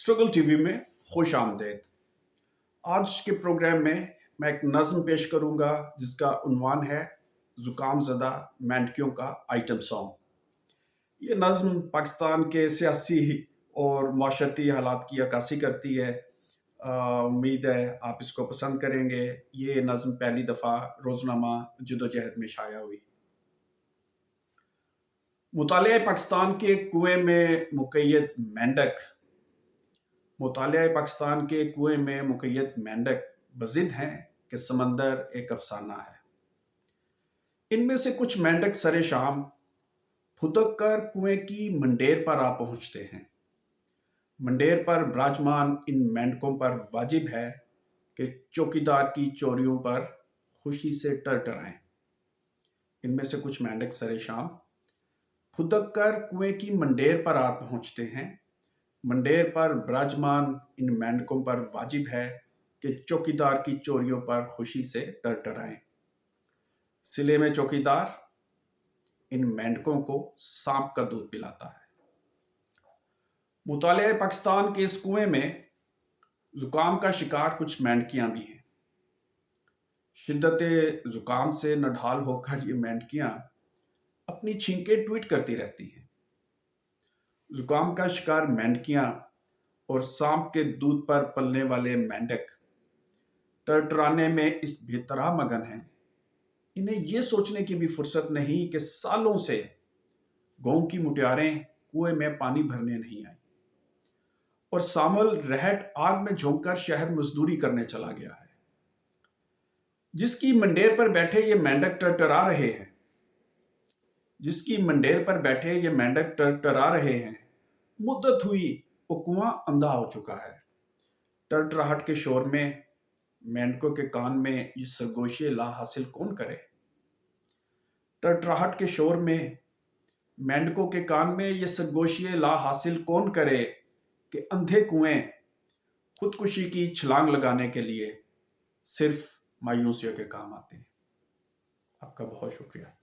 Struggle TV में खुश आमदेद। आज के प्रोग्राम में मैं एक नज़म पेश करूंगा जिसका उन्वान है ज़ुकाम ज़दा मेंढकियों का आइटम सॉन्ग। ये नज़म पाकिस्तान के सियासी और माशरती हालात की अक्कासी करती है। उम्मीद है आप इसको पसंद करेंगे। ये नज़म पहली दफ़ा रोज़नामा जदोजहद में शाया हुई। मुतालिया पाकिस्तान के कुएं में मुक़य्यद मेंढक, मुतालिया पाकिस्तान के कुएं में मुक़य्यद मेंढक बज़िद हैं कि समंदर एक अफसाना है। इनमें से कुछ मेंढक सरे शाम फुदक कर कुएं की मंडेर पर आ पहुंचते हैं। मंडेर पर विराजमान इन मेंढकों पर वाजिब है कि चौकीदार की चोरियों पर खुशी से टरटराएं। इनमें से कुछ मेंढक सरे शाम फुदक कर कुएं की मंडेर पर आ पहुंचते हैं। मंडेर पर विराजमान इन मेंढकों पर वाजिब है कि चौकीदार की चोरियों पर खुशी से टरटराएं। सिले में चौकीदार इन मेंढकों को सांप का दूध पिलाता है। मुतालिया पाकिस्तान के इस कुएं में जुकाम का शिकार कुछ मेंढकियां भी हैं। शिद्दत जुकाम से नढाल होकर ये मेंढकियां अपनी छींकें ट्वीट करती रहती हैं। जुकाम का शिकार मेंढकियां और सांप के दूध पर पलने वाले मेंढक टरटराने में इस बेतरह मगन हैं, इन्हें ये सोचने की भी फुर्सत नहीं कि सालों से गांव की मुटियारें कुएं में पानी भरने नहीं आई और सामल रहट आग में झोंककर शहर मजदूरी करने चला गया है। जिसकी मंडेर पर बैठे ये मेंढक टरटरा रहे हैं, जिसकी मंडेर पर बैठे ये मेंढक टरटरा रहे हैं, मुद्दत हुई वो कुआं अंधा हो चुका है। टरटराहट के शोर में मेंढकों के कान में ये सरगोशी ला हासिल कौन करे। टरटराहट के शोर में मेंढकों के कान में ये सरगोशी ला हासिल कौन करे कि अंधे कुएं खुदकुशी की छलांग लगाने के लिए सिर्फ मायूसियों के काम आते हैं। आपका बहुत शुक्रिया।